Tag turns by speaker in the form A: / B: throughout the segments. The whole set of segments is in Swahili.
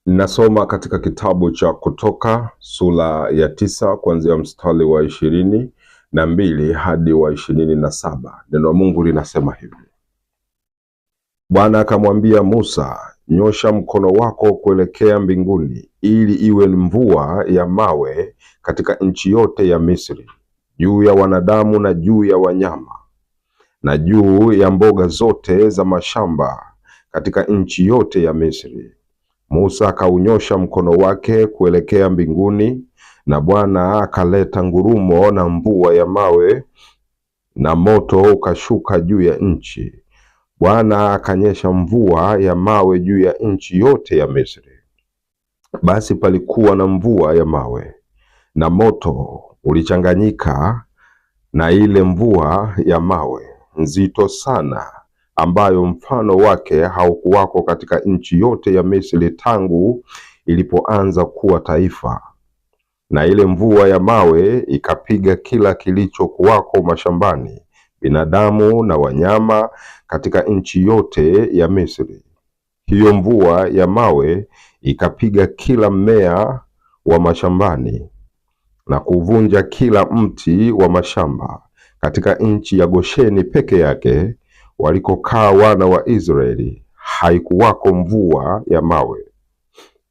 A: Nasoma katika kitabu cha Kutoka sura ya 9 kuanzia mstari wa 22 hadi wa 27. Neno la Mungu linasema hivi: Bwana akamwambia Musa, nyosha mkono wako kuelekea mbinguni, ili iwe mvua ya mawe katika nchi yote ya Misri, juu ya wanadamu na juu ya wanyama na juu ya mboga zote za mashamba katika nchi yote ya Misri. Musa akaunyosha mkono wake kuelekea mbinguni, na Bwana akaleta ngurumo na mvua ya mawe, na moto ukashuka juu ya nchi. Bwana akanyesha mvua ya mawe juu ya nchi yote ya Misri. Basi palikuwa na mvua ya mawe na moto ulichanganyika na ile mvua ya mawe nzito sana, ambayo mfano wake haukuwako katika nchi yote ya Misri tangu ilipoanza kuwa taifa. Na ile mvua ya mawe ikapiga kila kilichokuwako mashambani, binadamu na wanyama, katika nchi yote ya Misri. Hiyo mvua ya mawe ikapiga kila mmea wa mashambani na kuvunja kila mti wa mashamba katika nchi ya Gosheni peke yake, walikokaa wana wa Israeli, haikuwako mvua ya mawe.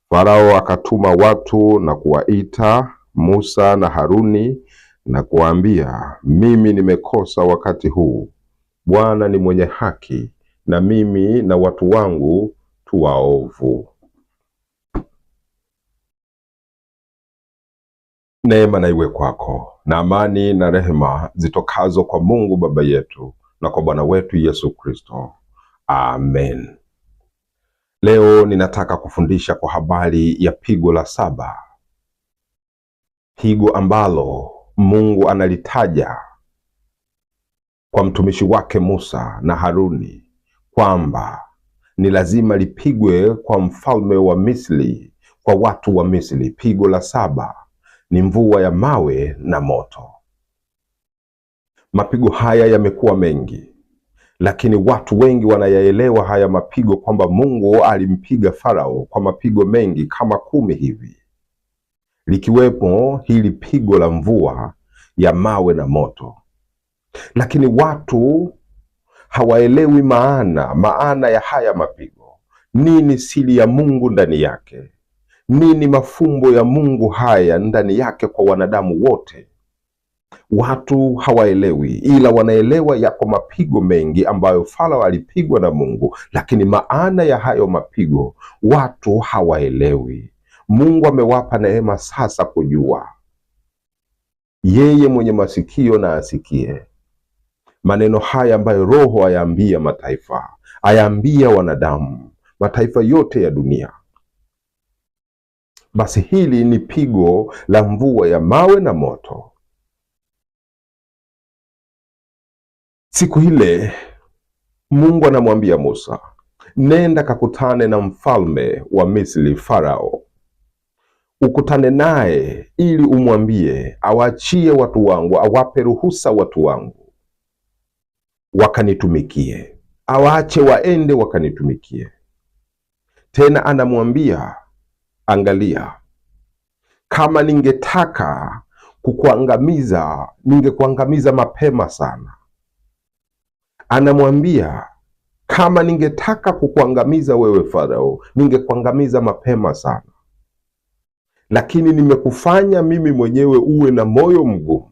A: Farao akatuma watu na kuwaita Musa na Haruni na kuwaambia, mimi nimekosa wakati huu. Bwana ni mwenye haki, na mimi na watu wangu tu waovu. Neema na iwe kwako, na amani na rehema zitokazo kwa Mungu Baba yetu na kwa Bwana wetu Yesu Kristo. Amen. Leo ninataka kufundisha kwa habari ya pigo la 7. Pigo ambalo Mungu analitaja kwa mtumishi wake Musa na Haruni kwamba ni lazima lipigwe kwa mfalme wa Misri, kwa watu wa Misri. Pigo la 7 ni mvua ya mawe na moto. Mapigo haya yamekuwa mengi, lakini watu wengi wanayaelewa haya mapigo kwamba Mungu alimpiga Farao kwa mapigo mengi kama 10 hivi, likiwepo hili pigo la mvua ya mawe na moto. Lakini watu hawaelewi maana ya haya mapigo. Nini siri ya Mungu ndani yake? Nini mafumbo ya Mungu haya ndani yake kwa wanadamu wote? Watu hawaelewi, ila wanaelewa yako mapigo mengi ambayo Farao alipigwa na Mungu, lakini maana ya hayo mapigo watu hawaelewi. Mungu amewapa neema sasa kujua. Yeye mwenye masikio na asikie maneno haya ambayo Roho ayaambia mataifa, ayaambia wanadamu, mataifa yote ya dunia. Basi hili ni pigo la mvua ya mawe na moto. Siku ile Mungu anamwambia Musa, nenda kakutane na mfalme wa Misri Farao, ukutane naye ili umwambie awaachie watu wangu, awape ruhusa watu wangu wakanitumikie, awaache waende wakanitumikie. Tena anamwambia, angalia, kama ningetaka kukuangamiza, ningekuangamiza mapema sana. Anamwambia, kama ningetaka kukuangamiza wewe Farao, ningekuangamiza mapema sana. Lakini nimekufanya mimi mwenyewe uwe na moyo mgumu.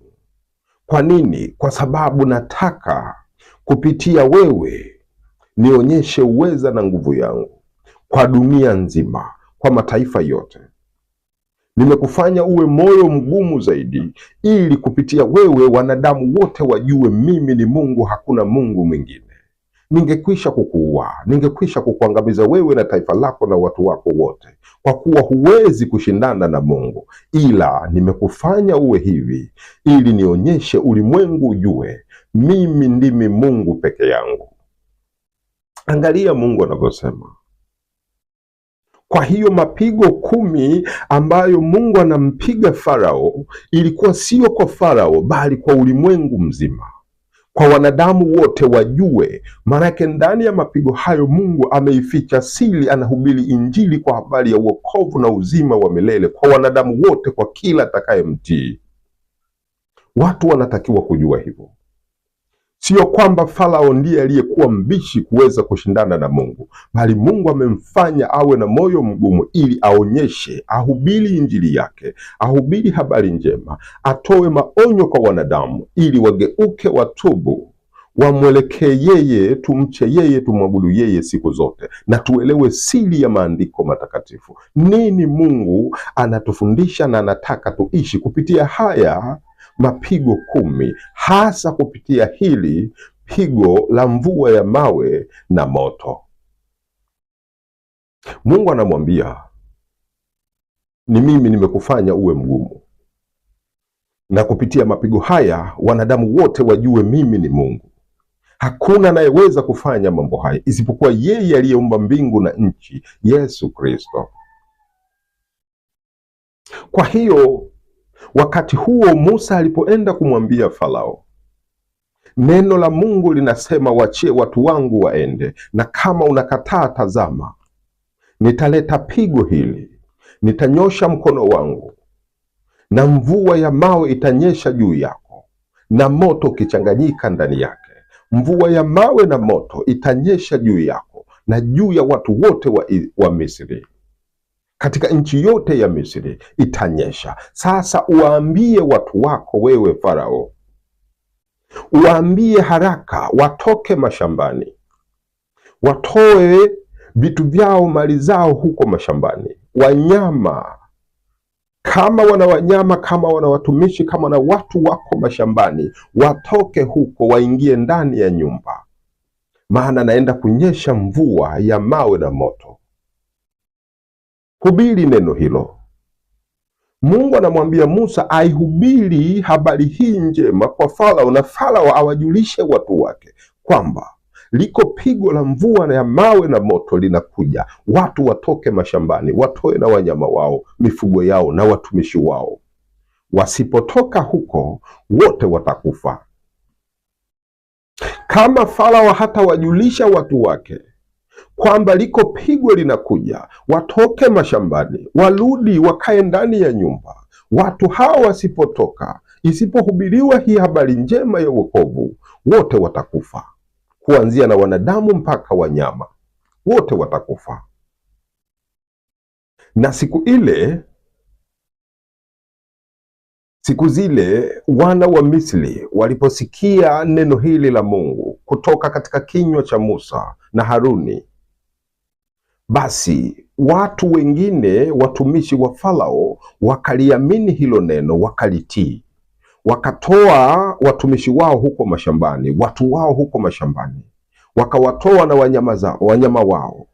A: Kwa nini? Kwa sababu nataka kupitia wewe nionyeshe uweza na nguvu yangu kwa dunia nzima, kwa mataifa yote. Nimekufanya uwe moyo mgumu zaidi, ili kupitia wewe wanadamu wote wajue mimi ni Mungu, hakuna Mungu mwingine. Ningekwisha kukuua, ningekwisha kukuangamiza wewe na taifa lako na watu wako wote, kwa kuwa huwezi kushindana na Mungu. Ila nimekufanya uwe hivi ili nionyeshe ulimwengu ujue mimi ndimi Mungu peke yangu. Angalia Mungu anavyosema. Kwa hiyo mapigo 10 ambayo Mungu anampiga Farao ilikuwa sio kwa Farao, bali kwa ulimwengu mzima. kwa wanadamu wote wajue. Maanake ndani ya mapigo hayo Mungu ameificha siri, anahubiri Injili kwa habari ya wokovu na uzima wa milele kwa wanadamu wote, kwa kila atakayemtii. Watu wanatakiwa kujua hivyo. Sio kwamba Farao ndiye aliyekuwa mbishi kuweza kushindana na Mungu, bali Mungu amemfanya awe na moyo mgumu ili aonyeshe, ahubiri Injili yake, ahubiri habari njema, atoe maonyo kwa wanadamu ili wageuke, watubu, wamwelekee yeye, tumche yeye, tumwabudu yeye siku zote, na tuelewe siri ya maandiko matakatifu. Nini Mungu anatufundisha na anataka tuishi kupitia haya mapigo 10, hasa kupitia hili pigo la mvua ya mawe na moto. Mungu anamwambia, ni mimi nimekufanya uwe mgumu, na kupitia mapigo haya wanadamu wote wajue mimi ni Mungu. Hakuna anayeweza kufanya mambo haya isipokuwa yeye aliyeumba mbingu na nchi, Yesu Kristo. Kwa hiyo wakati huo Musa alipoenda kumwambia Farao, neno la Mungu linasema wachie watu wangu waende, na kama unakataa, tazama, nitaleta pigo hili, nitanyosha mkono wangu na mvua ya mawe itanyesha juu yako na moto ukichanganyika ndani yake. Mvua ya mawe na moto itanyesha juu yako na juu ya watu wote wa Misri. Katika nchi yote ya Misri itanyesha. Sasa uwaambie watu wako, wewe Farao, uwaambie haraka watoke mashambani, watoe vitu vyao, mali zao huko mashambani. Wanyama kama wana wanyama, kama wana watumishi, kama na watu wako mashambani, watoke huko, waingie ndani ya nyumba, maana naenda kunyesha mvua ya mawe na moto. Hubiri neno hilo. Mungu anamwambia Musa aihubiri habari hii njema kwa Farao, na Farao awajulishe watu wake kwamba liko pigo la mvua ya mawe na moto linakuja. Watu watoke mashambani, watoe na wanyama wao, mifugo yao na watumishi wao. Wasipotoka huko, wote watakufa. Kama Farao hatawajulisha watu wake kwamba liko pigo linakuja, watoke mashambani, warudi wakae ndani ya nyumba, watu hao wasipotoka, isipohubiriwa hii habari njema ya wokovu, wote watakufa, kuanzia na wanadamu mpaka wanyama, wote watakufa. Na siku zile wana wa Misri waliposikia neno hili la Mungu kutoka katika kinywa cha Musa na Haruni, basi watu wengine, watumishi wa Farao, wakaliamini hilo neno, wakalitii. Wakatoa watumishi wao huko mashambani, watu wao huko mashambani, wakawatoa na wanyama wao,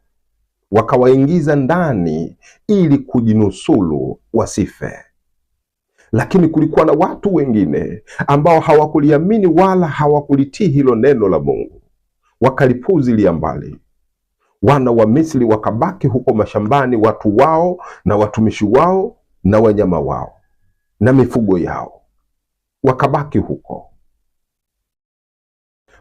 A: wakawaingiza ndani ili kujinusuru wasife. Lakini kulikuwa na watu wengine ambao hawakuliamini wala hawakulitii hilo neno la Mungu, wakalipuzilia mbali. Wana wa Misri wakabaki huko mashambani, watu wao na watumishi wao na wanyama wao na mifugo yao, wakabaki huko.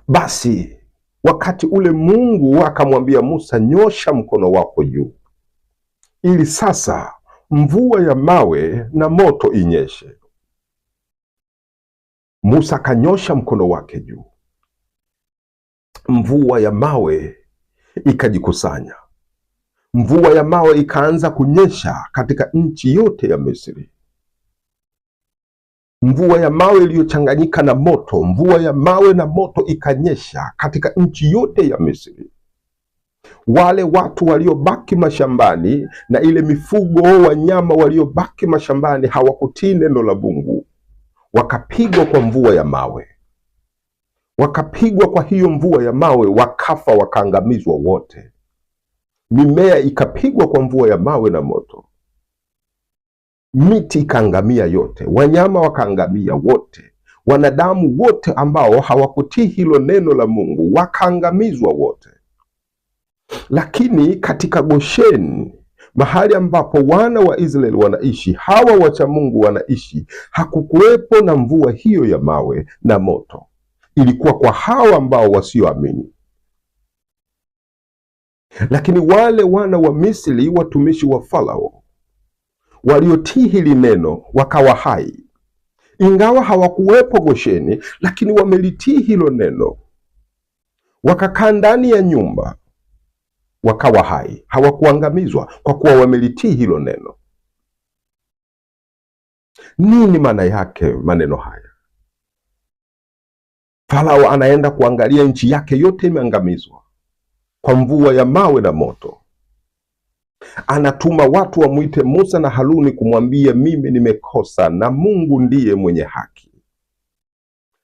A: Basi wakati ule Mungu akamwambia Musa, nyosha mkono wako juu ili sasa mvua ya mawe na moto inyeshe. Musa akanyosha mkono wake juu, mvua ya mawe ikajikusanya, mvua ya mawe ikaanza kunyesha katika nchi yote ya Misri. Mvua ya mawe iliyochanganyika na moto, mvua ya mawe na moto ikanyesha katika nchi yote ya Misri. Wale watu waliobaki mashambani na ile mifugo, wanyama waliobaki mashambani hawakutii neno la Mungu, wakapigwa kwa mvua ya mawe. Wakapigwa kwa hiyo mvua ya mawe, wakafa, wakaangamizwa wote. Mimea ikapigwa kwa mvua ya mawe na moto, miti ikaangamia yote, wanyama wakaangamia wote, wanadamu wote ambao hawakutii hilo neno la Mungu wakaangamizwa wote. Lakini katika Gosheni, mahali ambapo wana wa Israeli wanaishi, hawa wacha Mungu wanaishi, hakukuwepo na mvua hiyo ya mawe na moto. ilikuwa kwa hawa ambao wasioamini. Lakini wale wana wa Misri, watumishi wa Farao, waliotii hili neno wakawa hai, ingawa hawakuwepo Gosheni, lakini wamelitii hilo neno, wakakaa ndani ya nyumba, wakawa hai, hawakuangamizwa kwa kuwa wamelitii hilo neno. Nini maana yake maneno haya? Farao anaenda kuangalia nchi yake yote imeangamizwa kwa mvua ya mawe na moto. Anatuma watu wamwite Musa na Haruni kumwambia, mimi nimekosa na Mungu ndiye mwenye haki.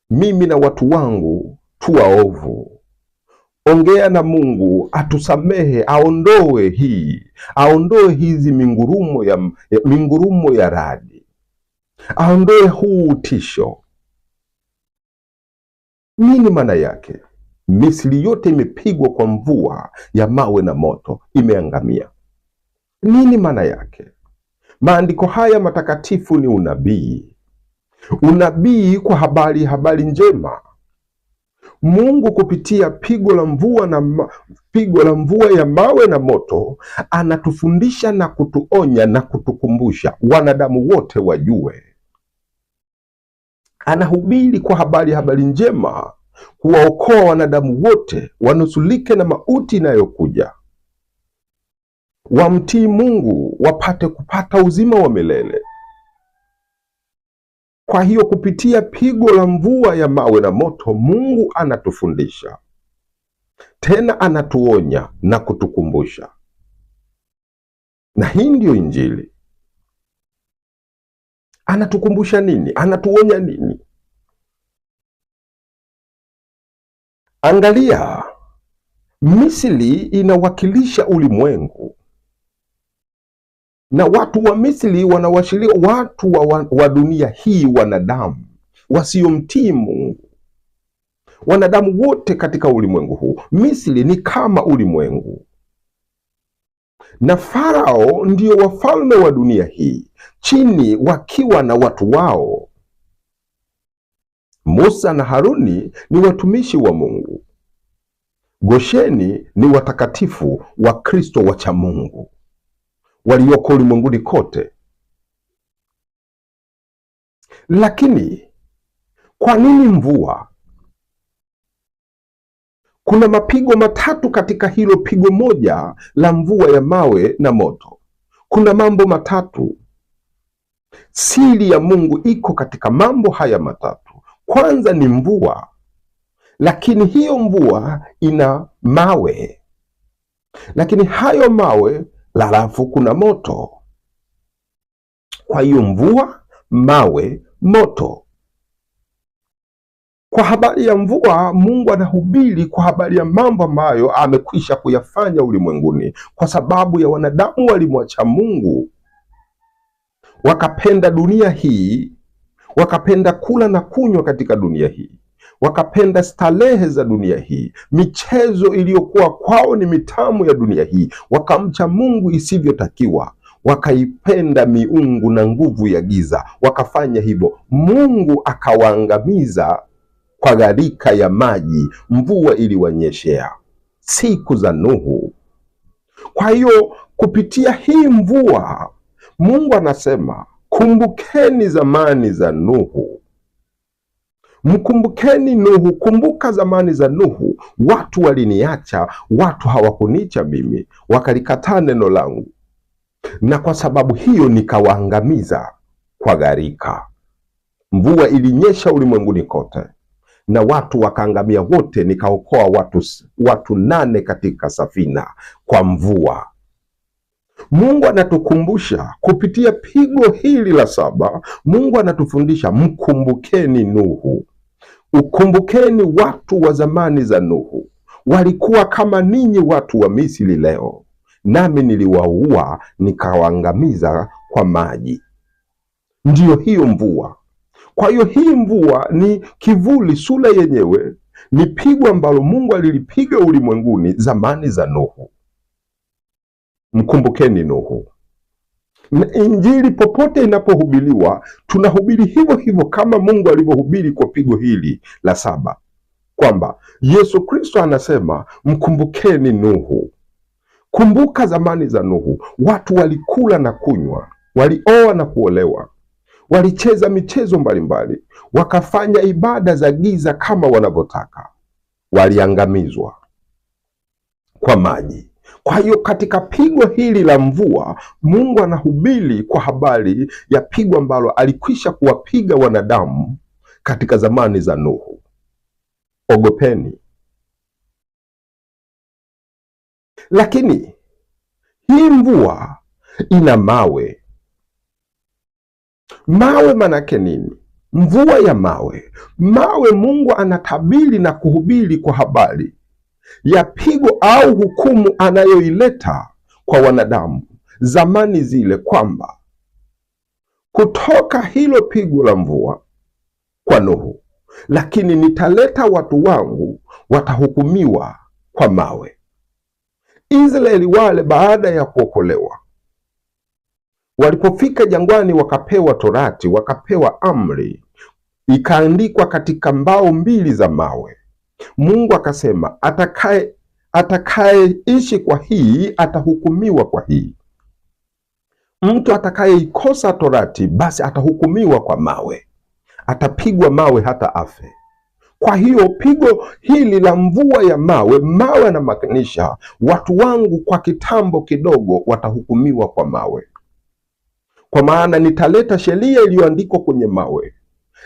A: Mimi na watu wangu tu waovu. Ongea na Mungu atusamehe, aondoe hizi mingurumo ya radi, aondoe huu utisho. Nini maana yake? Misri yote imepigwa kwa mvua ya mawe na moto, imeangamia. Nini maana yake? Maandiko haya matakatifu ni unabii. Unabii kwa habari njema. Mungu kupitia pigo la mvua ya mawe na moto anatufundisha na kutuonya na kutukumbusha wanadamu wote wajue. Anahubiri kwa habari njema kuwaokoa wanadamu wote wanusulike na mauti inayokuja, wamtii Mungu wapate kupata uzima wa milele. Kwa hiyo kupitia pigo la mvua ya mawe na moto, Mungu anatufundisha tena, anatuonya na kutukumbusha. Na hii ndiyo Injili. Anatukumbusha nini? Anatuonya nini? Angalia, Misri inawakilisha ulimwengu, na watu wa Misri wanawashiria watu wa dunia hii, wanadamu wasiomtii Mungu. Wanadamu wote katika ulimwengu huu. Misri ni kama ulimwengu, na Farao ndio wafalme wa dunia hii, chini wakiwa na watu wao. Musa na Haruni ni watumishi wa Mungu. Gosheni ni watakatifu wa Kristo wacha Mungu walioko ulimwenguni kote. Lakini kwa nini mvua? Kuna mapigo matatu katika hilo pigo moja la mvua ya mawe na moto. Kuna mambo matatu. Siri ya Mungu iko katika mambo haya matatu. Kwanza ni mvua, lakini hiyo mvua ina mawe, lakini hayo mawe, halafu kuna moto. Kwa hiyo mvua, mawe, moto. Kwa habari ya mvua, Mungu anahubiri kwa habari ya mambo ambayo amekwisha kuyafanya ulimwenguni, kwa sababu ya wanadamu walimwacha Mungu, wakapenda dunia hii, wakapenda kula na kunywa katika dunia hii, wakapenda starehe za dunia hii, michezo iliyokuwa kwao ni mitamu ya dunia hii, wakamcha Mungu isivyotakiwa, wakaipenda miungu na nguvu ya giza, wakafanya hivyo. Mungu akawaangamiza kwa gharika ya maji, mvua iliwanyeshea siku za Nuhu. Kwa hiyo kupitia hii mvua, Mungu anasema, kumbukeni zamani za Nuhu. Mkumbukeni Nuhu, kumbuka zamani za Nuhu. Watu waliniacha, watu hawakunicha mimi, wakalikataa neno langu, na kwa sababu hiyo nikawaangamiza kwa gharika. Mvua ilinyesha ulimwenguni kote na watu wakaangamia wote. Nikaokoa watu 8 katika safina kwa mvua. Mungu anatukumbusha kupitia pigo hili la 7. Mungu anatufundisha, mkumbukeni Nuhu. Ukumbukeni watu wa zamani za Nuhu. Walikuwa kama ninyi watu wa Misri leo, nami niliwaua nikawaangamiza kwa maji. Ndiyo hiyo mvua. Kwa hiyo hii mvua ni kivuli, sura yenyewe ni pigo ambalo Mungu alilipiga ulimwenguni zamani za Nuhu. Mkumbukeni Nuhu. Na Injili popote inapohubiriwa, tunahubiri hivyo hivyo kama Mungu alivyohubiri kwa pigo hili la 7. kwamba Yesu Kristo anasema mkumbukeni Nuhu. Kumbuka zamani za Nuhu, watu walikula na kunywa, walioa na kuolewa, walicheza michezo mbalimbali, wakafanya ibada za giza kama wanavyotaka, waliangamizwa kwa maji. Kwa hiyo katika pigo hili la mvua, Mungu anahubiri kwa habari ya pigo ambalo alikwisha kuwapiga wanadamu katika zamani za Nuhu. Ogopeni. Lakini hii mvua ina mawe. Mawe manake nini? Mvua ya mawe. Mawe Mungu anatabiri na kuhubiri kwa habari ya pigo au hukumu anayoileta kwa wanadamu zamani zile, kwamba kutoka hilo pigo la mvua kwa Nuhu, lakini nitaleta watu wangu watahukumiwa kwa mawe. Israeli wale baada ya kuokolewa, walipofika jangwani, wakapewa Torati, wakapewa amri, ikaandikwa katika mbao mbili za mawe. Mungu akasema atakayeishi kwa hii atahukumiwa kwa hii. Mtu atakayeikosa Torati basi atahukumiwa kwa mawe, atapigwa mawe hata afe. Kwa hiyo pigo hili la mvua ya mawe, mawe yanamaanisha watu wangu kwa kitambo kidogo watahukumiwa kwa mawe, kwa maana nitaleta sheria iliyoandikwa kwenye mawe,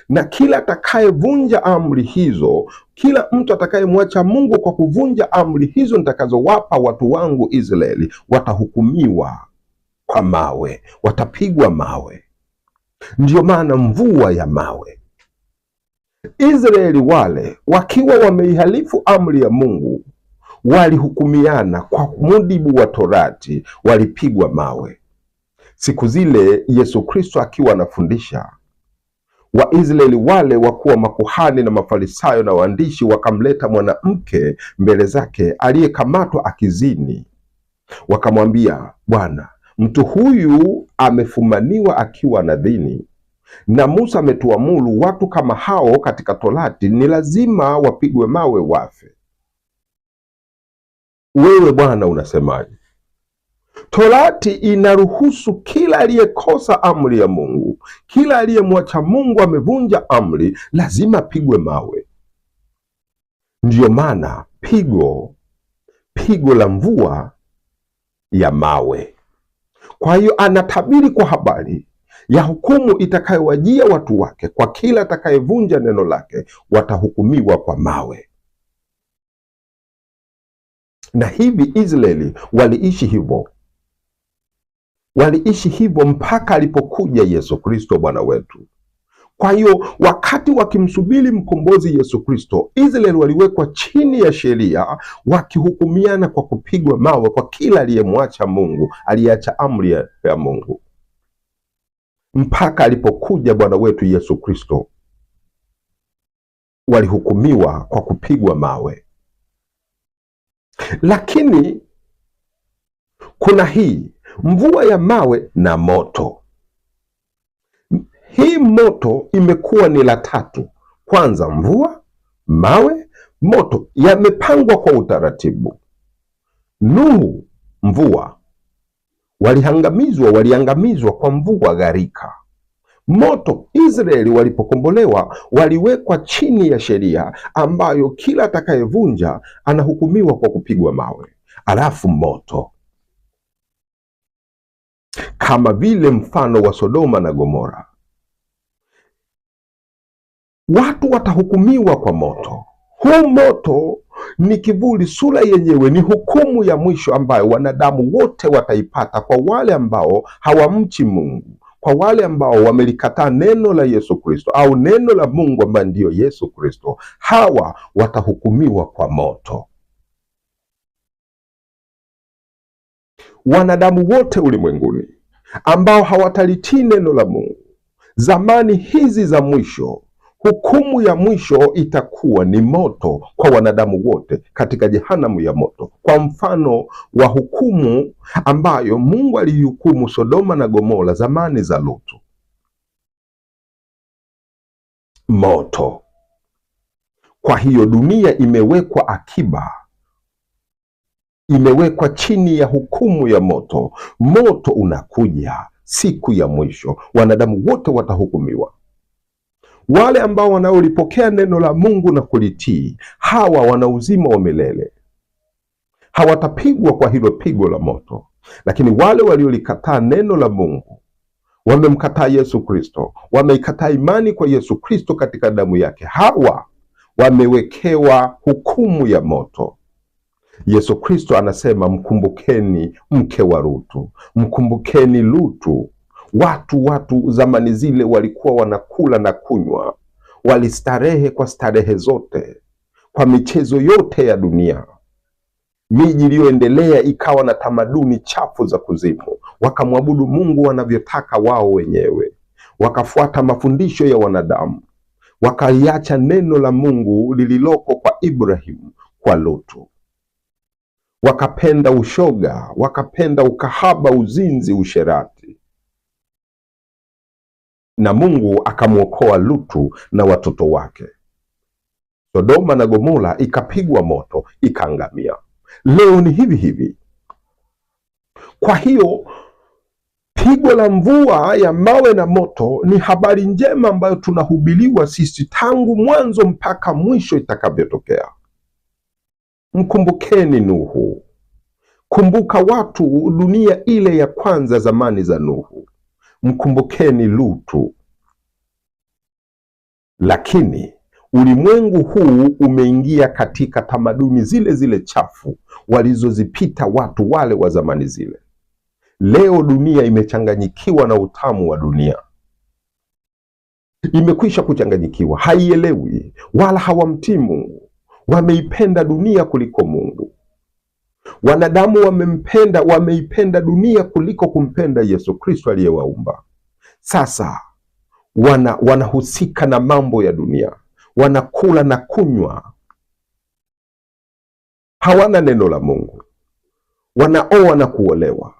A: na kila atakayevunja amri hizo, kila mtu atakayemwacha Mungu kwa kuvunja amri hizo nitakazowapa watu wangu Israeli, watahukumiwa kwa mawe, watapigwa mawe. Ndiyo maana mvua ya mawe. Israeli wale wakiwa wameihalifu amri ya Mungu, walihukumiana kwa mujibu wa Torati, walipigwa mawe. Siku zile Yesu Kristo akiwa anafundisha, Waisraeli wale wakuwa makuhani na Mafarisayo na waandishi wakamleta mwanamke mbele zake aliyekamatwa akizini. Wakamwambia, Bwana, mtu huyu amefumaniwa akiwa anadhini, na Musa ametuamuru watu kama hao katika Torati ni lazima wapigwe mawe wafe. Wewe Bwana unasemaje? Torati inaruhusu kila aliyekosa amri ya Mungu, kila aliyemwacha Mungu amevunja amri, lazima apigwe mawe. Ndiyo maana pigo la mvua ya mawe. Kwa hiyo anatabiri kwa habari ya hukumu itakayowajia watu wake, kwa kila atakayevunja neno lake watahukumiwa kwa mawe. Na hivi Israeli waliishi hivyo mpaka alipokuja Yesu Kristo Bwana wetu. Kwa hiyo wakati wakimsubiri mkombozi Yesu Kristo, Israeli waliwekwa chini ya sheria, wakihukumiana kwa kupigwa mawe kwa kila aliyemwacha Mungu, aliyeacha amri ya Mungu, mpaka alipokuja Bwana wetu Yesu Kristo, walihukumiwa kwa kupigwa mawe. Lakini kuna hii mvua ya mawe na moto. Hii moto imekuwa ni la tatu. Kwanza mvua, mawe, moto, yamepangwa kwa utaratibu. Nuhu, mvua, waliangamizwa kwa mvua gharika. Moto, Israeli walipokombolewa waliwekwa chini ya sheria ambayo kila atakayevunja anahukumiwa kwa kupigwa mawe. Alafu moto, kama vile mfano wa Sodoma na Gomora, watu watahukumiwa kwa moto. Huu moto ni kivuli, sura yenyewe ni hukumu ya mwisho ambayo wanadamu wote wataipata, kwa wale ambao hawamchi Mungu, kwa wale ambao wamelikataa neno la Yesu Kristo au neno la Mungu ambaye ndiyo Yesu Kristo. Hawa watahukumiwa kwa moto. Wanadamu wote ulimwenguni ambao hawatalitii neno la Mungu, zamani hizi za mwisho, hukumu ya mwisho itakuwa ni moto kwa wanadamu wote katika jehanamu ya moto, kwa mfano wa hukumu ambayo Mungu alihukumu Sodoma na Gomora zamani za Lutu. Moto. Kwa hiyo dunia imewekwa akiba, imewekwa chini ya hukumu ya moto. Moto unakuja siku ya mwisho, wanadamu wote watahukumiwa. Wale ambao wanaolipokea neno la Mungu na kulitii, hawa wana uzima wa milele, hawatapigwa kwa hilo pigo la moto. Lakini wale waliolikataa neno la Mungu, wamemkataa Yesu Kristo, wameikataa imani kwa Yesu Kristo katika damu yake, hawa wamewekewa hukumu ya moto. Yesu Kristo anasema, mkumbukeni mke wa Lutu, mkumbukeni Lutu. Watu zamani zile walikuwa wanakula na kunywa, walistarehe kwa starehe zote, kwa michezo yote ya dunia. Miji iliyoendelea ikawa na tamaduni chafu za kuzimu, wakamwabudu Mungu wanavyotaka wao wenyewe, wakafuata mafundisho ya wanadamu, wakaliacha neno la Mungu lililoko kwa Ibrahimu kwa Lutu. Wakapenda ushoga, wakapenda ukahaba, uzinzi, usherati, na Mungu akamwokoa Lutu na watoto wake. Sodoma na Gomora ikapigwa moto, ikaangamia. Leo ni hivi hivi. Kwa hiyo pigo la mvua ya mawe na moto ni habari njema ambayo tunahubiriwa sisi tangu mwanzo mpaka mwisho itakavyotokea. Mkumbukeni Nuhu. Kumbuka watu dunia ile ya kwanza zamani za Nuhu. Mkumbukeni Lutu. Lakini ulimwengu huu umeingia katika tamaduni zile zile chafu walizozipita watu wale wa zamani zile. Leo dunia imechanganyikiwa na utamu wa dunia. Imekwisha kuchanganyikiwa, haielewi wala hawamtii Mungu. Wameipenda dunia kuliko Mungu. Wanadamu wameipenda dunia kuliko kumpenda Yesu Kristo aliyewaumba. Sasa wanahusika na mambo ya dunia, wanakula na kunywa, hawana neno la Mungu, wanaoa na kuolewa,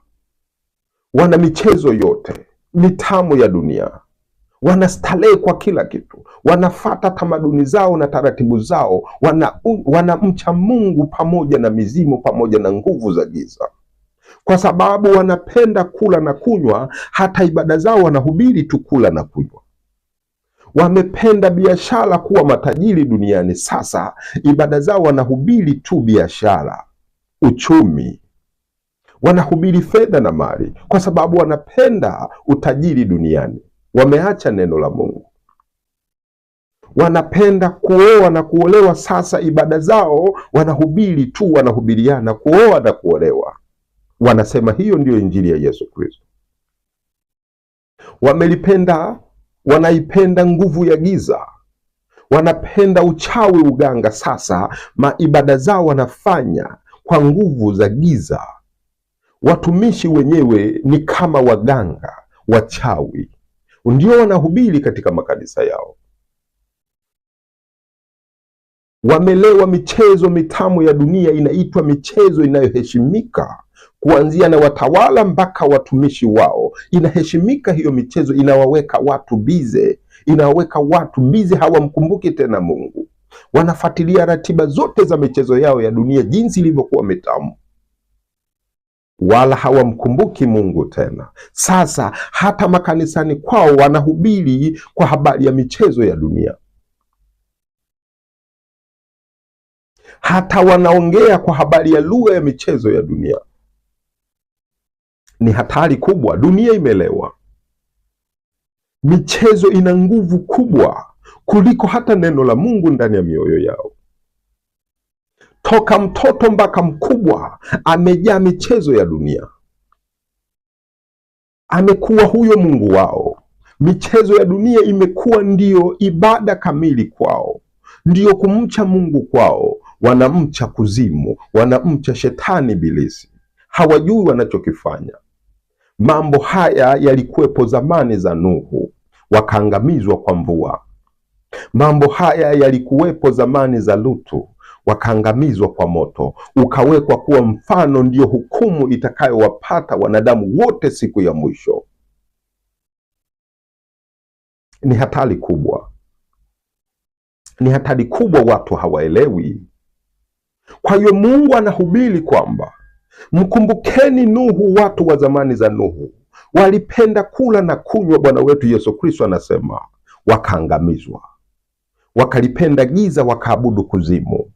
A: wana michezo yote mitamu ya dunia, wanastarehe kwa kila kitu, wanafata tamaduni zao na taratibu zao, wanamcha Mungu pamoja na mizimu, pamoja na nguvu za giza. Kwa sababu wanapenda kula na kunywa, hata ibada zao wanahubiri tu kula na kunywa. Wamependa biashara, kuwa matajiri duniani. Sasa ibada zao wanahubiri tu biashara, uchumi, wanahubiri fedha na mali, kwa sababu wanapenda utajiri duniani. Wameacha neno la Mungu. Wanapenda kuoa na kuolewa. Sasa ibada zao wanahubiri tu, wanahubiriana kuoa na kuolewa. Wanasema hiyo ndiyo injili ya Yesu Kristo. Wanaipenda nguvu ya giza, wanapenda uchawi, uganga. Sasa maibada zao wanafanya kwa nguvu za giza. Watumishi wenyewe ni kama waganga, wachawi, ndio wanahubiri katika makanisa yao. Wamelewa michezo mitamu ya dunia, inaitwa michezo inayoheshimika, kuanzia na watawala mpaka watumishi wao. Inaheshimika hiyo michezo, inawaweka watu bize, hawamkumbuki tena Mungu. Wanafuatilia ratiba zote za michezo yao ya dunia, jinsi ilivyokuwa mitamu, wala hawamkumbuki Mungu tena. Sasa hata makanisani kwao wanahubiri kwa habari ya michezo ya dunia, hata wanaongea kwa habari ya lugha ya michezo ya dunia. Ni hatari kubwa. Dunia imelewa. Michezo ina nguvu kubwa kuliko hata neno la Mungu ndani ya mioyo yao. Toka mtoto mpaka mkubwa amejaa michezo ya dunia, amekuwa huyo Mungu wao. Michezo ya dunia imekuwa ndiyo ibada kamili kwao, ndiyo kumcha Mungu kwao. Wanamcha kuzimu, wanamcha shetani ibilisi, hawajui wanachokifanya. Mambo haya yalikuwepo zamani za Nuhu, wakaangamizwa kwa mvua. Mambo haya yalikuwepo zamani za Lutu, wakaangamizwa kwa moto, ukawekwa kuwa mfano, ndio hukumu itakayowapata wanadamu wote siku ya mwisho. Ni hatari kubwa. Ni hatari kubwa, watu hawaelewi. Kwa hiyo Mungu anahubiri kwamba mkumbukeni Nuhu. Watu wa zamani za Nuhu walipenda kula na kunywa. Bwana wetu Yesu Kristo anasema wakaangamizwa. Wakalipenda giza, wakaabudu kuzimu,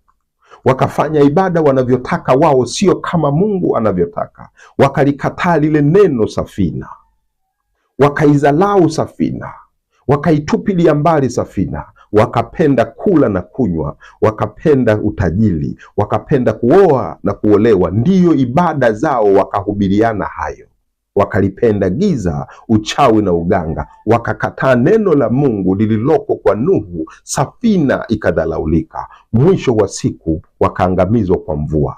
A: wakafanya ibada wanavyotaka wao, sio kama Mungu anavyotaka. Wakalikataa lile neno safina, wakaizalau safina, wakaitupilia mbali safina, wakapenda kula na kunywa, wakapenda utajiri, wakapenda kuoa na kuolewa. Ndiyo ibada zao, wakahubiriana hayo. Wakalipenda giza, uchawi na uganga, wakakataa neno la Mungu lililoko kwa Nuhu. Safina ikadhalaulika, mwisho wa siku wakaangamizwa kwa mvua.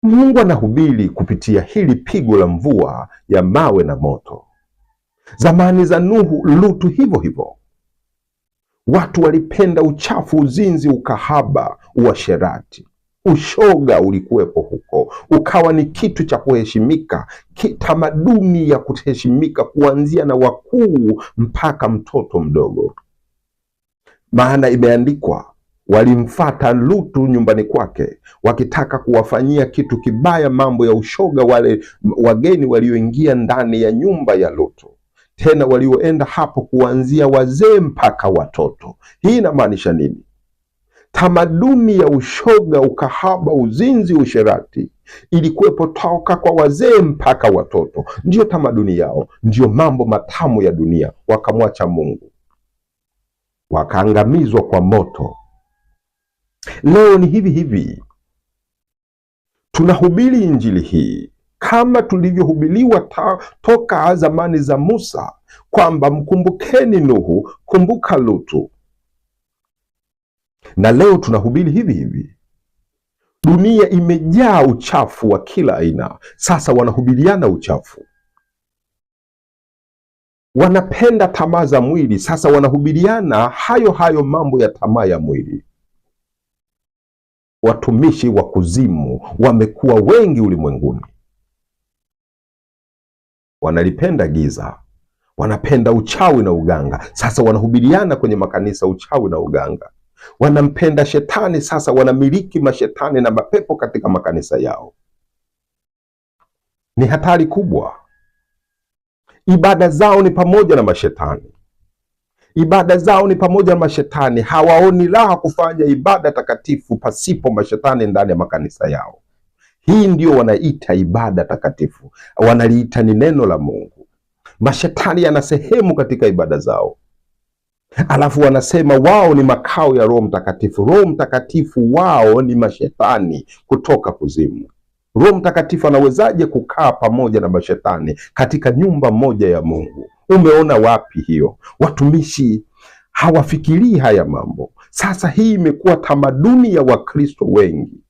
A: Mungu anahubiri kupitia hili pigo la mvua ya mawe na moto. Zamani za Nuhu, Lutu hivyo hivyo. Watu walipenda uchafu, uzinzi, ukahaba, uasherati. Ushoga ulikuwepo huko, ukawa ni kitu cha kuheshimika, kitamaduni ya kuheshimika, kuanzia na wakuu mpaka mtoto mdogo. Maana imeandikwa, walimfuata Lutu nyumbani kwake wakitaka kuwafanyia kitu kibaya, mambo ya ushoga, wale wageni walioingia ndani ya nyumba ya Lutu, tena walioenda hapo kuanzia wazee mpaka watoto. Hii inamaanisha nini? Tamaduni ya ushoga, ukahaba, uzinzi, usherati ilikuwepo toka kwa wazee mpaka watoto. Ndiyo tamaduni yao, ndiyo mambo matamu ya dunia. Wakamwacha Mungu, wakaangamizwa kwa moto. Leo ni hivi hivi, tunahubiri injili hii kama tulivyohubiriwa toka zamani za Musa, kwamba mkumbukeni Nuhu, kumbuka Lutu. Na leo tunahubiri hivi hivi. Dunia imejaa uchafu wa kila aina. Sasa wanahubiriana uchafu. Wanapenda tamaa za mwili. Sasa wanahubiriana hayo hayo mambo ya tamaa ya mwili. Watumishi wa kuzimu wamekuwa wengi ulimwenguni. Wanalipenda giza, wanapenda uchawi na uganga. Sasa wanahubiriana kwenye makanisa uchawi na uganga. Wanampenda shetani, sasa wanamiliki mashetani na mapepo katika makanisa yao. Ni hatari kubwa. Ibada zao ni pamoja na mashetani. Ibada zao ni pamoja na mashetani. Hawaoni raha kufanya ibada takatifu pasipo mashetani ndani ya makanisa yao. Hii ndio wanaita ibada takatifu, wanaliita ni neno la Mungu. Mashetani yana sehemu katika ibada zao. Alafu wanasema wao ni makao ya Roho Mtakatifu. Roho Mtakatifu wao ni mashetani kutoka kuzimu. Roho Mtakatifu anawezaje kukaa pamoja na mashetani katika nyumba moja ya Mungu? Umeona wapi hiyo? Watumishi hawafikirii haya mambo. Sasa hii imekuwa tamaduni ya Wakristo wengi,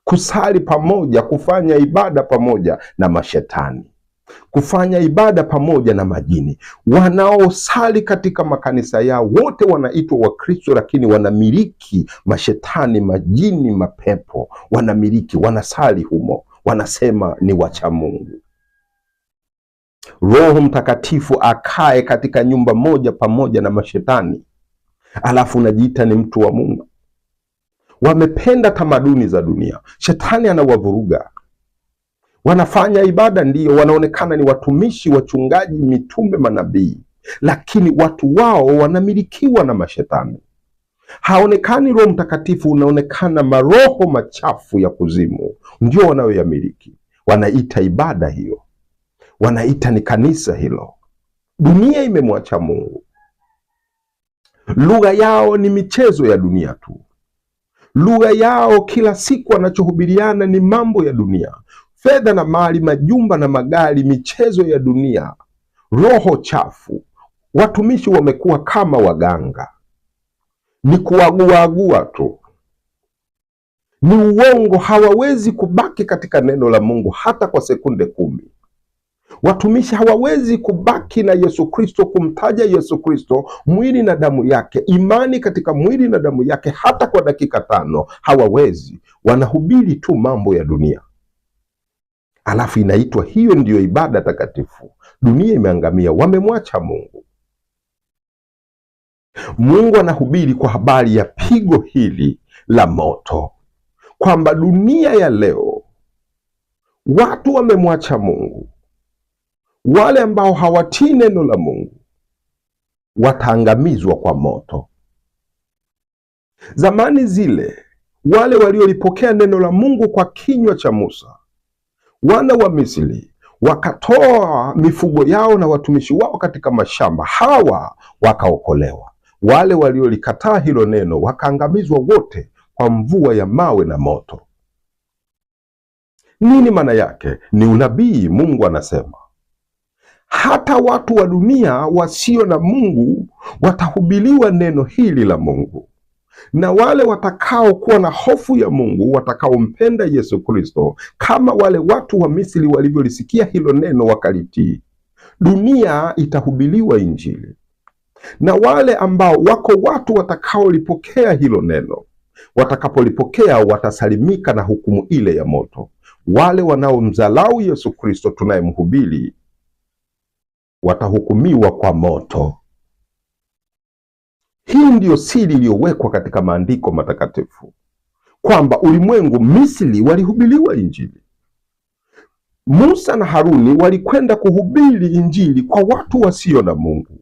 A: kusali pamoja, kufanya ibada pamoja na mashetani, kufanya ibada pamoja na majini. Wanaosali katika makanisa yao wote wanaitwa Wakristo, lakini wanamiliki mashetani, majini, mapepo. Wanamiliki, wanasali humo, wanasema ni wacha Mungu. Roho Mtakatifu akae katika nyumba moja pamoja na mashetani, alafu unajiita ni mtu wa Mungu. Wamependa tamaduni za dunia. Shetani anawavuruga. Wanafanya ibada, ndiyo, wanaonekana ni watumishi, wachungaji, mitume, manabii, lakini watu wao wanamilikiwa na mashetani. Haonekani Roho Mtakatifu, unaonekana maroho machafu ya kuzimu ndio wanayoyamiliki. Wanaita ibada hiyo, wanaita ni kanisa hilo. Dunia imemwacha Mungu. Lugha yao ni michezo ya dunia tu. Lugha yao kila siku wanachohubiriana ni mambo ya dunia, fedha na mali, majumba na magari, michezo ya dunia, roho chafu. Watumishi wamekuwa kama waganga, ni kuaguaagua tu, ni uongo. Hawawezi kubaki katika neno la Mungu hata kwa sekunde 10. Watumishi hawawezi kubaki na Yesu Kristo, kumtaja Yesu Kristo, mwili na damu yake, imani katika mwili na damu yake, hata kwa dakika 5 hawawezi. Wanahubiri tu mambo ya dunia, alafu inaitwa hiyo ndiyo ibada takatifu. Dunia imeangamia, wamemwacha Mungu. Mungu anahubiri kwa habari ya pigo hili la moto, kwamba dunia ya leo watu wamemwacha Mungu. Wale ambao hawatii neno la Mungu wataangamizwa kwa moto. Zamani zile, wale waliolipokea neno la Mungu kwa kinywa cha Musa, wana wa Misri wakatoa mifugo yao na watumishi wao katika mashamba, hawa wakaokolewa. Wale waliolikataa hilo neno wakaangamizwa wote kwa mvua ya mawe na moto. Nini maana yake? Ni unabii. Mungu anasema hata watu wa dunia wasio na Mungu watahubiriwa neno hili la Mungu, na wale watakao kuwa na hofu ya Mungu, watakaompenda Yesu Kristo, kama wale watu wa Misri walivyolisikia hilo neno wakalitii, dunia itahubiriwa Injili. Na wale ambao wako watu watakaolipokea hilo neno, watakapolipokea watasalimika na hukumu ile ya moto. Wale wanaomdharau Yesu Kristo tunayemhubiri watahukumiwa kwa moto. Hii ndiyo siri iliyowekwa katika maandiko matakatifu, kwamba ulimwengu Misri walihubiriwa Injili. Musa na Haruni walikwenda kuhubiri Injili kwa watu wasio na Mungu,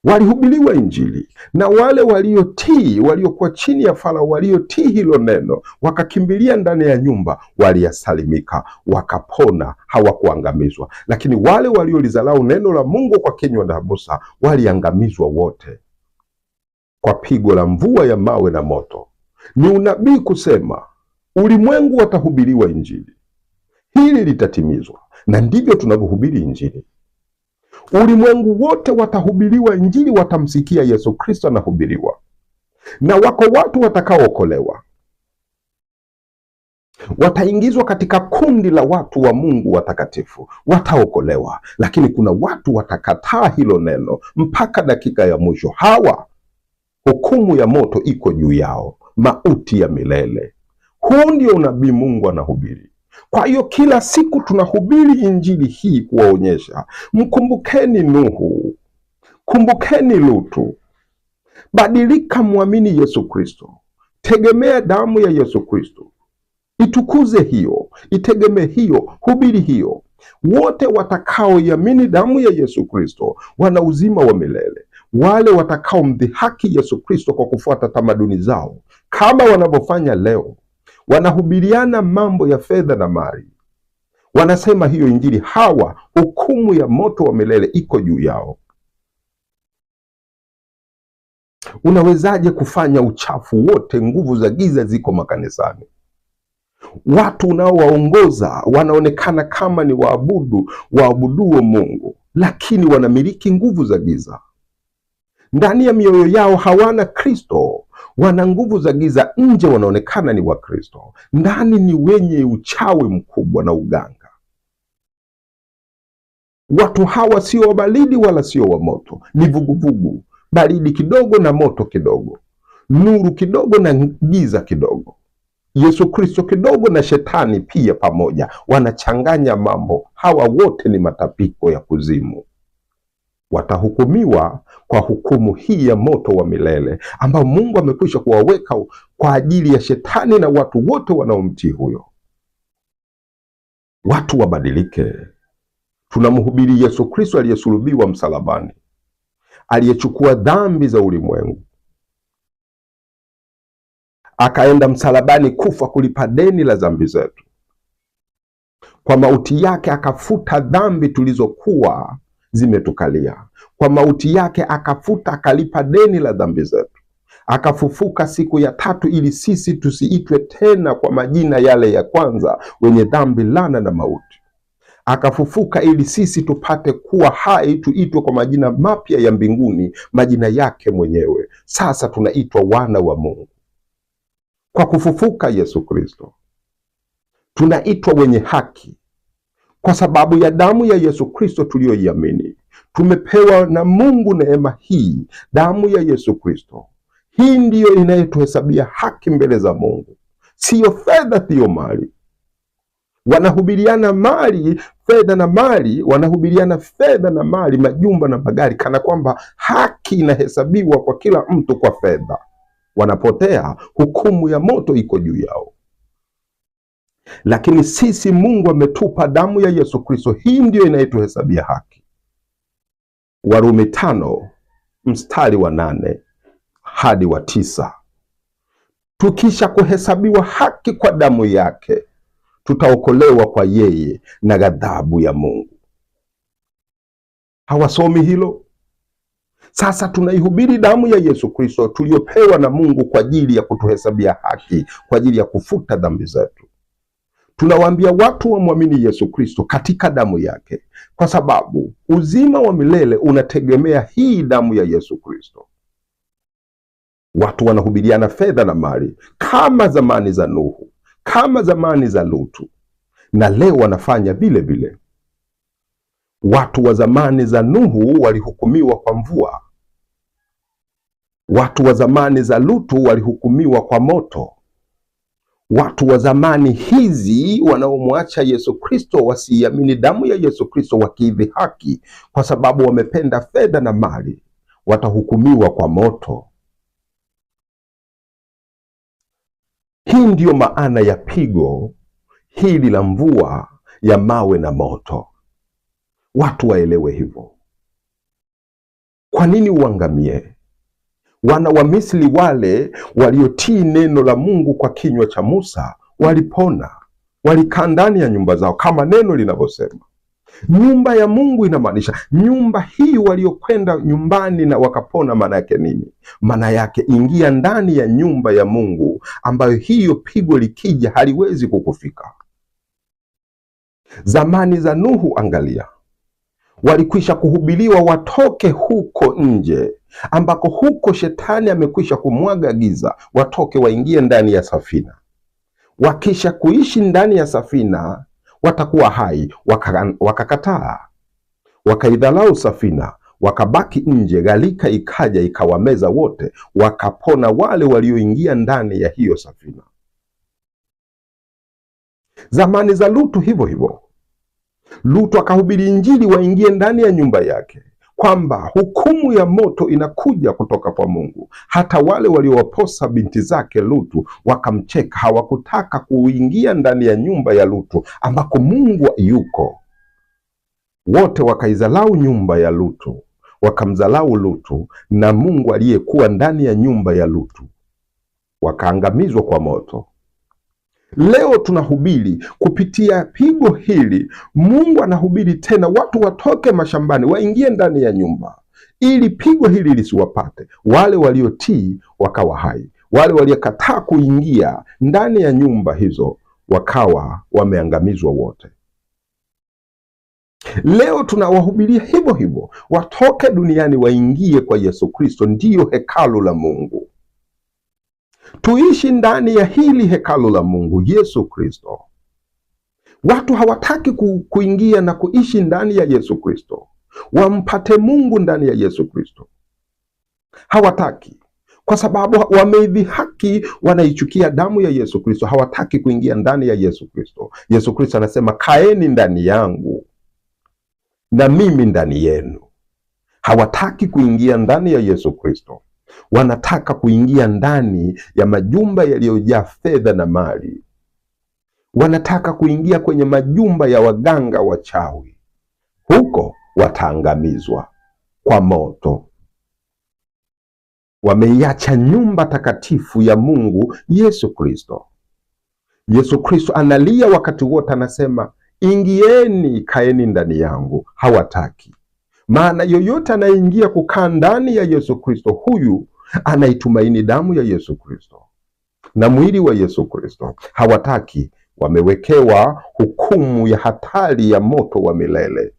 A: walihubiriwa Injili. Na wale waliotii, waliokuwa chini ya Farao, waliotii hilo neno, wakakimbilia ndani ya nyumba, waliyasalimika, wakapona, hawakuangamizwa. Lakini wale waliolidharau neno la Mungu kwa kinywa cha Musa waliangamizwa wote kwa pigo la mvua ya mawe na moto. Ni unabii kusema ulimwengu watahubiriwa Injili. Hili litatimizwa, na ndivyo tunavyohubiri Injili. Ulimwengu wote watahubiriwa Injili, watamsikia Yesu Kristo anahubiriwa, na wako watu watakaookolewa, wataingizwa katika kundi la watu wa Mungu watakatifu, wataokolewa. Lakini kuna watu watakataa hilo neno mpaka dakika ya mwisho. Hawa hukumu ya moto iko juu yao, mauti ya milele. Huu ndio unabii Mungu anahubiri. Kwa hiyo kila siku tunahubiri Injili hii kuwaonyesha, mkumbukeni Nuhu, kumbukeni Lutu, badilika, muamini Yesu Kristo, tegemea damu ya Yesu Kristo, itukuze hiyo, itegemee hiyo, hubiri hiyo. Wote watakaoiamini damu ya Yesu Kristo wana uzima wa milele. Wale watakaomdhihaki Yesu Kristo kwa kufuata tamaduni zao, kama wanavyofanya leo, wanahubiriana mambo ya fedha na mali, wanasema hiyo Injili, hawa hukumu ya moto wa milele iko juu yao. Unawezaje kufanya uchafu wote? Nguvu za giza ziko makanisani. Watu unaowaongoza wanaonekana kama ni waabuduo Mungu, lakini wanamiliki nguvu za giza. Ndani ya mioyo yao hawana Kristo, wana nguvu za giza. Nje wanaonekana ni wa Kristo, ndani ni wenye uchawi mkubwa na uganga. Watu hawa sio wa baridi wala sio wa moto, ni vuguvugu, baridi kidogo na moto kidogo, nuru kidogo na giza kidogo, Yesu Kristo kidogo na shetani pia pamoja, wanachanganya mambo. Hawa wote ni matapiko ya kuzimu. Watahukumiwa kwa hukumu hii ya moto wa milele ambao Mungu amekwisha kuwaweka kwa ajili ya shetani na watu wote wanaomtii huyo. Watu wabadilike. Tunamhubiri Yesu Kristo aliyesulubiwa msalabani, aliyechukua dhambi za ulimwengu, akaenda msalabani kufa kulipa deni la dhambi zetu. Kwa mauti yake akafuta dhambi tulizokuwa zimetukalia. Kwa mauti yake akafuta, akalipa deni la dhambi zetu. Akafufuka siku ya tatu ili sisi tusiitwe tena kwa majina yale ya kwanza, wenye dhambi, laana na mauti. Akafufuka ili sisi tupate kuwa hai, tuitwe kwa majina mapya ya mbinguni, majina yake mwenyewe. Sasa tunaitwa wana wa Mungu. Kwa kufufuka Yesu Kristo tunaitwa wenye haki kwa sababu ya damu ya Yesu Kristo tuliyoiamini. Tumepewa na Mungu neema hii, damu ya Yesu Kristo. Hii ndiyo inayotuhesabia haki mbele za Mungu, siyo fedha, siyo mali. Wanahubiriana mali, fedha na mali, wanahubiriana fedha na mali, majumba na magari, kana kwamba haki inahesabiwa kwa kila mtu kwa fedha. Wanapotea, hukumu ya moto iko juu yao. Lakini sisi Mungu ametupa damu ya Yesu Kristo, hii ndiyo inayotuhesabia haki. Warumi 5 mstari wa 8 hadi wa 9. Tukisha kuhesabiwa haki kwa damu yake, tutaokolewa kwa yeye na ghadhabu ya Mungu. Hawasomi hilo? Sasa tunaihubiri damu ya Yesu Kristo tuliyopewa na Mungu kwa ajili ya kutuhesabia haki, kwa ajili ya kufuta dhambi zetu. Tunawaambia watu wamwamini Yesu Kristo katika damu yake, kwa sababu uzima wa milele unategemea hii damu ya Yesu Kristo. Watu wanahubiriana fedha na mali kama zamani za Nuhu, kama zamani za Lutu, na leo wanafanya vile vile. Watu wa zamani za Nuhu walihukumiwa kwa mvua. Watu wa zamani za Lutu walihukumiwa kwa moto. Watu wa zamani hizi wanaomwacha Yesu Kristo, wasiamini damu ya Yesu Kristo, wakidhihaki kwa sababu wamependa fedha na mali, watahukumiwa kwa moto. Hii ndiyo maana ya pigo hili la mvua ya mawe na moto. Watu waelewe hivyo. Kwa nini uangamie? Wana wa Misri wale waliotii neno la Mungu kwa kinywa cha Musa walipona, walikaa ndani ya nyumba zao kama neno linavyosema. Nyumba ya Mungu inamaanisha nyumba hii waliokwenda nyumbani na wakapona. Maana yake nini? Maana yake ingia ndani ya nyumba ya Mungu ambayo hiyo pigo likija haliwezi kukufika. Zamani za Nuhu, angalia, walikwisha kuhubiliwa watoke huko nje ambako huko shetani amekwisha kumwaga giza, watoke waingie ndani ya safina. Wakisha kuishi ndani ya safina watakuwa hai, wakakataa, wakaidhalau safina, wakabaki nje. Gharika ikaja ikawameza wote, wakapona wale walioingia ndani ya hiyo safina. Zamani za Lutu hivyo hivyo. Lutu akahubiri Injili waingie ndani ya nyumba yake, kwamba hukumu ya moto inakuja kutoka kwa Mungu. Hata wale waliowaposa binti zake Lutu wakamcheka, hawakutaka kuingia ndani ya nyumba ya Lutu ambako Mungu yuko. Wote wakaizalau nyumba ya Lutu, wakamzalau Lutu na Mungu aliyekuwa ndani ya nyumba ya Lutu, wakaangamizwa kwa moto. Leo tunahubiri kupitia pigo hili. Mungu anahubiri tena watu watoke mashambani waingie ndani ya nyumba, ili pigo hili lisiwapate. Wale waliotii wakawa hai, wale waliokataa kuingia ndani ya nyumba hizo wakawa wameangamizwa wote. Leo tunawahubiria hivyo hivyo, watoke duniani waingie kwa Yesu Kristo, ndiyo hekalu la Mungu. Tuishi ndani ya hili hekalu la Mungu, Yesu Kristo. Watu hawataki kuingia na kuishi ndani ya Yesu Kristo, wampate Mungu ndani ya Yesu Kristo. Hawataki, kwa sababu wameidhihaki, wanaichukia damu ya Yesu Kristo. Hawataki kuingia ndani ya Yesu Kristo. Yesu Kristo anasema, kaeni ndani yangu na mimi ndani yenu. Hawataki kuingia ndani ya Yesu Kristo. Wanataka kuingia ndani ya majumba yaliyojaa fedha na mali. Wanataka kuingia kwenye majumba ya waganga wachawi. Huko wataangamizwa kwa moto. Wameiacha nyumba takatifu ya Mungu, Yesu Kristo. Yesu Kristo analia wakati wote, anasema, ingieni, kaeni ndani yangu. Hawataki. Maana yoyote anayeingia kukaa ndani ya Yesu Kristo, huyu anaitumaini damu ya Yesu Kristo na mwili wa Yesu Kristo. Hawataki. Wamewekewa hukumu ya hatari ya moto wa milele.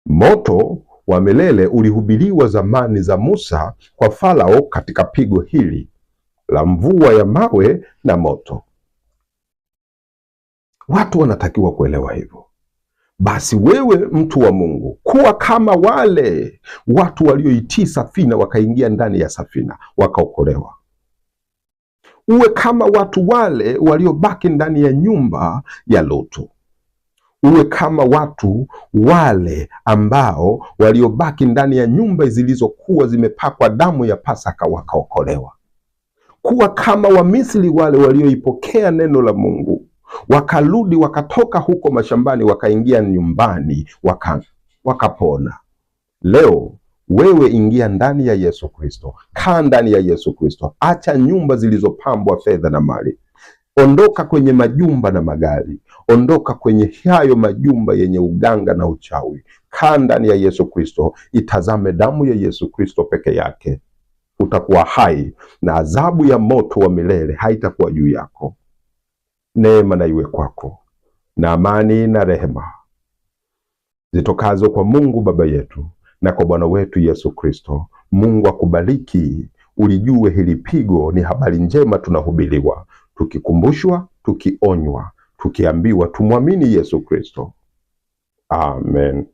A: Moto wa milele ulihubiriwa zamani za Musa kwa Farao katika pigo hili la mvua ya mawe na moto. Watu wanatakiwa kuelewa hivyo. Basi wewe mtu wa Mungu, kuwa kama wale watu walioitii safina, wakaingia ndani ya safina wakaokolewa. Uwe kama watu wale waliobaki ndani ya nyumba ya Lutu. Uwe kama watu wale ambao waliobaki ndani ya nyumba zilizokuwa zimepakwa damu ya Pasaka wakaokolewa. Kuwa kama Wamisri wale walioipokea neno la Mungu, wakarudi wakatoka huko mashambani wakaingia nyumbani wakapona. Leo wewe ingia ndani ya Yesu Kristo, kaa ndani ya Yesu Kristo. Acha nyumba zilizopambwa fedha na mali. Ondoka kwenye majumba na magari. Ondoka kwenye hayo majumba yenye uganga na uchawi. Kaa ndani ya Yesu Kristo. Itazame damu ya Yesu Kristo peke yake. Utakuwa hai na adhabu ya moto wa milele haitakuwa juu yako. Neema na iwe kwako, na amani na rehema zitokazo kwa Mungu Baba yetu na kwa Bwana wetu Yesu Kristo. Mungu akubariki. Ulijue hili pigo ni habari njema tunahubiriwa, tukikumbushwa, tukionywa, tukiambiwa tumwamini Yesu Kristo. Amen.